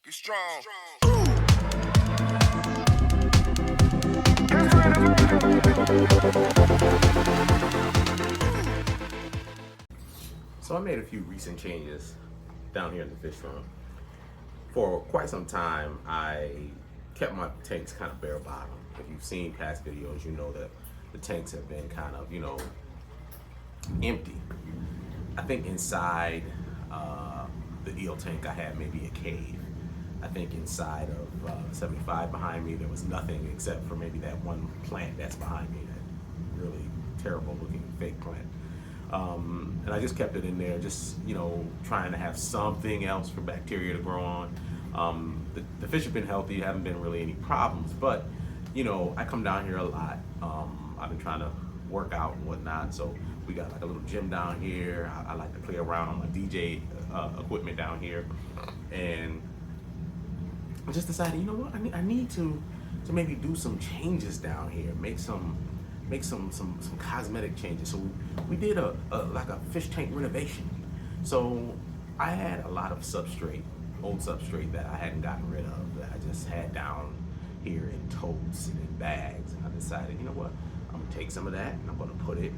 Get strong. So I made a few recent changes down here in the fish room. For quite some time, I kept my tanks kind of bare bottom. If you've seen past videos, you know that the tanks have been kind of, empty. I think inside the eel tank, I had maybe a cave. I think inside of 75 behind me, there was nothing except for maybe that one plant that's behind me, that really terrible looking fake plant. And I just kept it in there, just trying to have something else for bacteria to grow on. The fish have been healthy, haven't been really any problems, but I come down here a lot. I've been trying to work out and whatnot, so we got like a little gym down here. I like to play around on my DJ equipment down here, and I just decided, you know what, I need to maybe do some changes down here, make some cosmetic changes. So we did a like a fish tank renovation. So I had a lot of old substrate that I hadn't gotten rid of, that I just had down here in totes and in bags, and I decided, you know what, I'm gonna take some of that and I'm gonna put it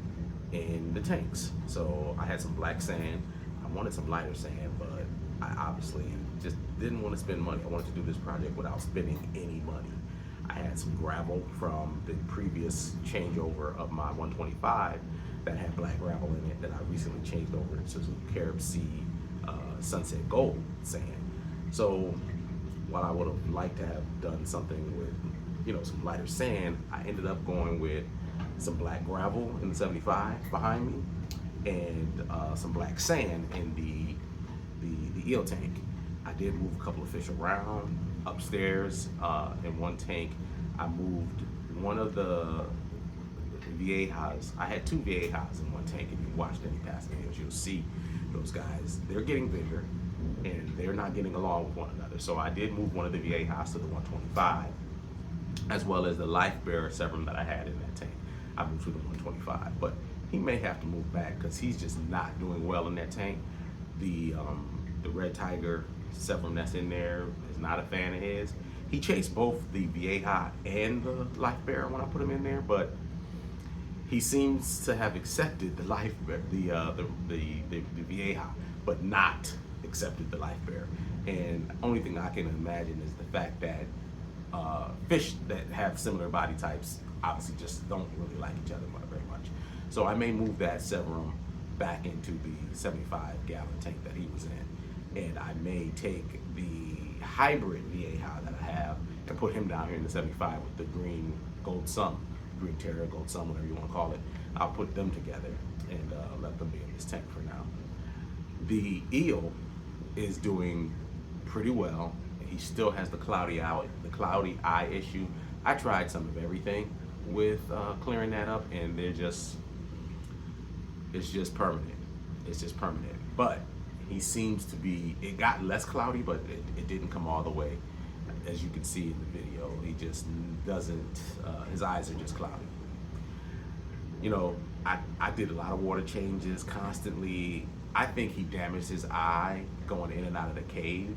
in the tanks. So I had some black sand. I wanted some lighter sand, but I obviously just didn't want to spend money. I wanted to do this project without spending any money. I had some gravel from the previous changeover of my 125 that had black gravel in it, that I recently changed over to some Carib Sea Sunset Gold sand. So while I would have liked to have done something with some lighter sand, I ended up going with some black gravel in the 75 behind me, and some black sand in the eel tank. I did move a couple of fish around upstairs. In one tank, I moved one of the viejas. I had two viejas in one tank. If you watched any past videos, you'll see those guys. They're getting bigger, and they're not getting along with one another. So I did move one of the viejas to the 125, as well as the life bearer severum that I had in that tank. I moved to the 125, but he may have to move back because he's just not doing well in that tank. The red tiger severum that's in there is not a fan of his. He chased both the vieja and the life bearer when I put him in there, but he seems to have accepted the life bearer, the vieja, but not accepted the life bearer. And the only thing I can imagine is the fact that fish that have similar body types obviously just don't really like each other very much. So I may move that severum back into the 75-gallon tank that he was in, and I may take the hybrid vieja that I have and put him down here in the 75 with the green gold sum, green terrier gold sum, whatever you want to call it. I'll put them together and let them be in this tank for now. The eel is doing pretty well. He still has the cloudy eye issue. I tried some of everything with clearing that up, and it's just permanent. It's just permanent. But he seems to be, it got less cloudy, but it didn't come all the way. As you can see in the video, he just doesn't, his eyes are just cloudy. I did a lot of water changes constantly. I think he damaged his eye going in and out of the cave.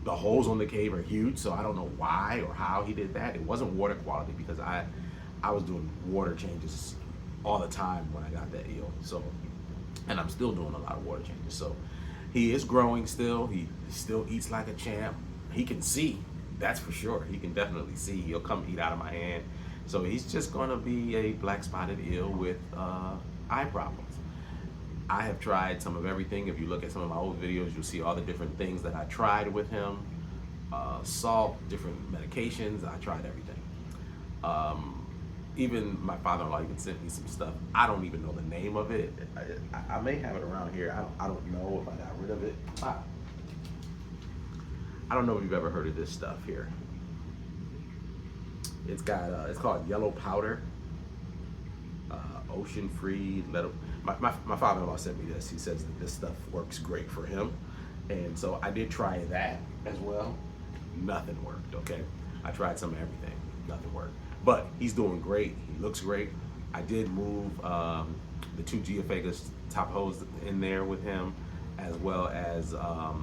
The holes on the cave are huge, so I don't know why or how he did that. It wasn't water quality, because I was doing water changes all the time when I got that eel. So, and I'm still doing a lot of water changes. So he is growing still. He still eats like a champ. He can see, that's for sure. He can definitely see. He'll come eat out of my hand. So he's just gonna be a black spotted eel with eye problems. I have tried some of everything. If you look at some of my old videos, you'll see all the different things that I tried with him. Salt, different medications, I tried everything. Even my father-in-law even sent me some stuff. I don't even know the name of it. I may have it around here. I don't know if I got rid of it. I don't know if you've ever heard of this stuff here. It's called yellow powder. Ocean free. My father-in-law sent me this. He says that this stuff works great for him, and so I did try that as well. Nothing worked. Okay, I tried some of everything. Nothing worked. But he's doing great. He looks great. I did move the two Geophagus top hose in there with him, as well as a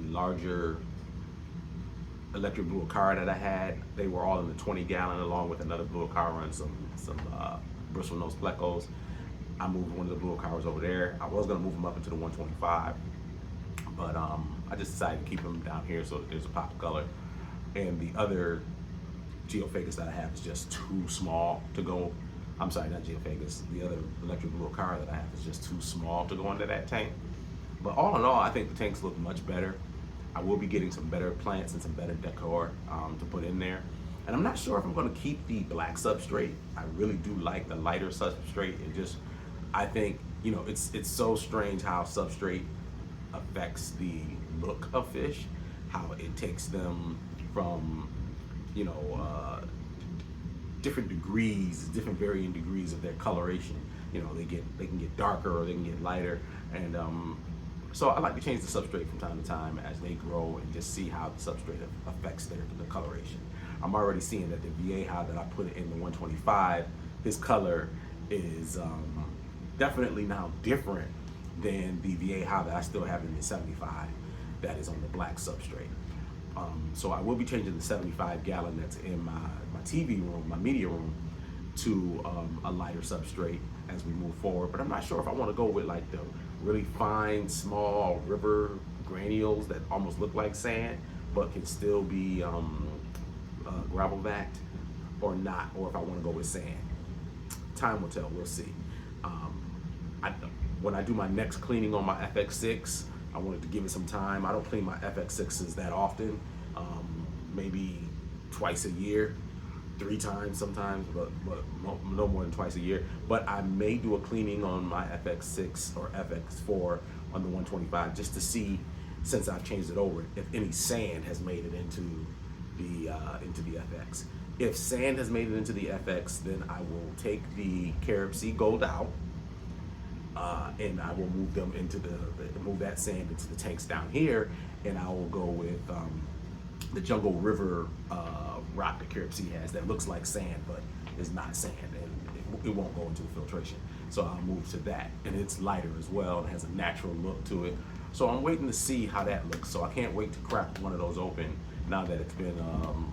larger electric blue car that I had. They were all in the 20 gallon along with another blue car and some bristle nose plecos. I moved one of the blue cars over there. I was gonna move them up into the 125, but I just decided to keep them down here so that there's a pop of color. And the other Geophagus that I have is just too small to go. I'm sorry, not Geophagus. The other electric blue car that I have is just too small to go into that tank. But all in all, I think the tanks look much better. I will be getting some better plants and some better decor to put in there. And I'm not sure if I'm going to keep the black substrate. I really do like the lighter substrate. It just, I think, you know, it's so strange how substrate affects the look of fish, how it takes them from, you know, different degrees, different varying degrees of their coloration. You know, they can get darker or they can get lighter, and so I like to change the substrate from time to time as they grow and just see how the substrate affects the coloration. I'm already seeing that the VA hive that I put in the 125, his color is definitely now different than the VA hive that I still have in the 75 that is on the black substrate. So I will be changing the 75 gallon that's in my TV room, my media room, to a lighter substrate as we move forward. But I'm not sure if I want to go with like the really fine, small river granules that almost look like sand, but can still be gravel backed or not, or if I want to go with sand. Time will tell, we'll see. When I do my next cleaning on my FX6, I wanted to give it some time. I don't clean my FX6s that often, maybe twice a year, 3 times sometimes, but no more than twice a year. But I may do a cleaning on my FX6 or FX4 on the 125 just to see, since I've changed it over, if any sand has made it into the FX. If sand has made it into the FX, then I will take the Carib Sea Gold out, and I will move them into move that sand into the tanks down here, and I will go with the Jungle River rock that Carib Sea has that looks like sand but is not sand, and it won't go into the filtration. So I'll move to that, and it's lighter as well and has a natural look to it. So I'm waiting to see how that looks. So I can't wait to crack one of those open now that it's been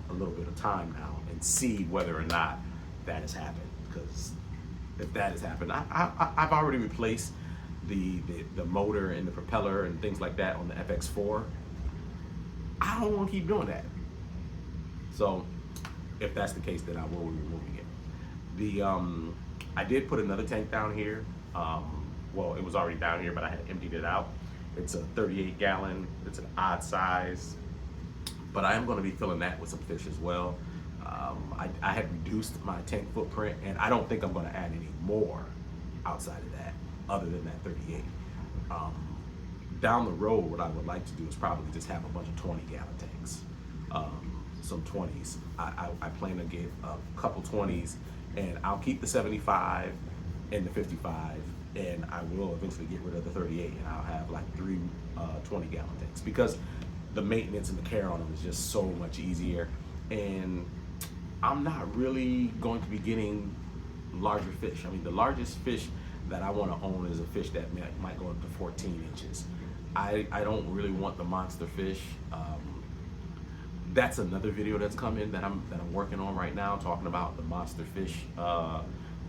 a little bit of time now, and see whether or not that has happened. Because if that has happened, I've already replaced the motor and the propeller and things like that on the FX4. I don't want to keep doing that. So if that's the case, then I will be removing it. I did put another tank down here. Well, it was already down here, but I had emptied it out. It's a 38 gallon. It's an odd size, but I am going to be filling that with some fish as well. I had reduced my tank footprint, and I don't think I'm going to add any more outside of that, other than that 38. Down the road, what I would like to do is probably just have a bunch of 20 gallon tanks, some 20s. I plan to get a couple 20s, and I'll keep the 75 and the 55, and I will eventually get rid of the 38, and I'll have like 3 20 gallon tanks, because the maintenance and the care on them is just so much easier. And I'm not really going to be getting larger fish. I mean, the largest fish that I want to own is a fish that might go up to 14 inches. I don't really want the monster fish. That's another video that's coming that I'm working on right now, talking about the monster fish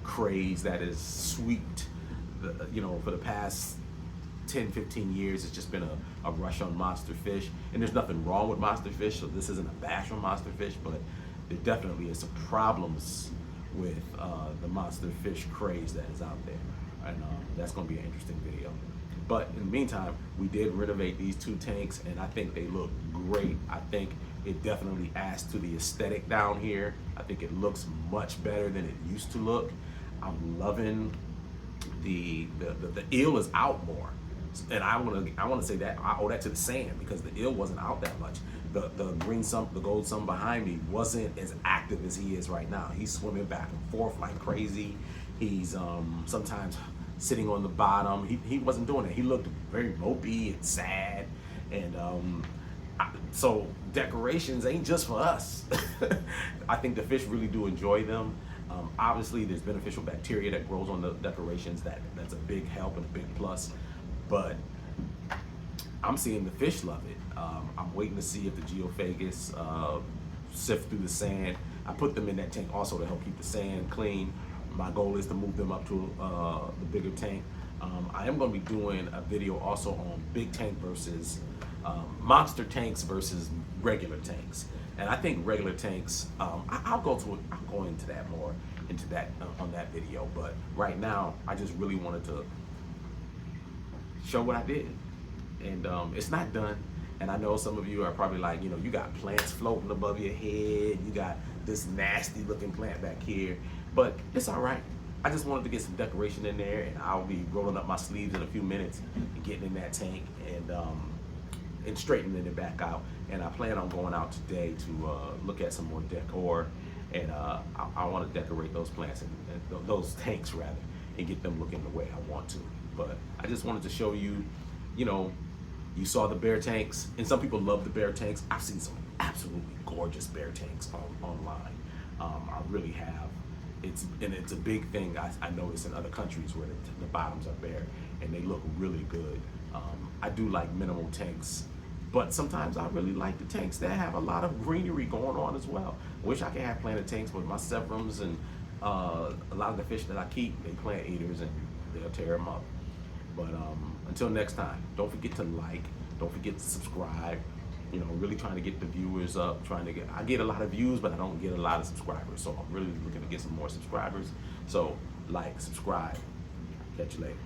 craze that is sweeped, you know, for the past 10-15 years. It's just been a rush on monster fish, and there's nothing wrong with monster fish, so this isn't a bash on monster fish, but there definitely is some problems with the monster fish craze that is out there, and that's going to be an interesting video. But in the meantime, we did renovate these 2 tanks, and I think they look great. I think it definitely adds to the aesthetic down here. I think it looks much better than it used to look. I'm loving the eel is out more, and I want to say that I owe that to the sand, because the eel wasn't out that much. The gold sun behind me wasn't as active as he is right now. He's swimming back and forth like crazy. He's sometimes sitting on the bottom. He wasn't doing it. He looked very mopey and sad, and so decorations ain't just for us. I think the fish really do enjoy them. Obviously, there's beneficial bacteria that grows on the decorations. That's a big help and a big plus. But I'm seeing the fish love it. I'm waiting to see if the geophagus sift through the sand. I put them in that tank also to help keep the sand clean. My goal is to move them up to the bigger tank. I am going to be doing a video also on big tank versus monster tanks versus regular tanks. And I think regular tanks, I'll go into that more on that video. But right now, I just really wanted to show what I did, and it's not done. And I know some of you are probably like, you know, you got plants floating above your head, you got this nasty looking plant back here, but it's all right. I just wanted to get some decoration in there, and I'll be rolling up my sleeves in a few minutes and getting in that tank and straightening it back out. And I plan on going out today to look at some more decor, and I want to decorate those plants and those tanks rather, and get them looking the way I want to. But I just wanted to show you, you know, you saw the bear tanks, and some people love the bear tanks. I've seen some absolutely gorgeous bear tanks online. I really have. It's a big thing I notice in other countries where the bottoms are bare and they look really good. I do like minimal tanks, but sometimes I really like the tanks that have a lot of greenery going on as well. Wish I could have planted tanks, but my severums and a lot of the fish that I keep, they plant eaters and they'll tear them up. But until next time, don't forget to like, don't forget to subscribe. You know, really trying to get the viewers up, I get a lot of views, but I don't get a lot of subscribers. So I'm really looking to get some more subscribers. So like, subscribe. Catch you later.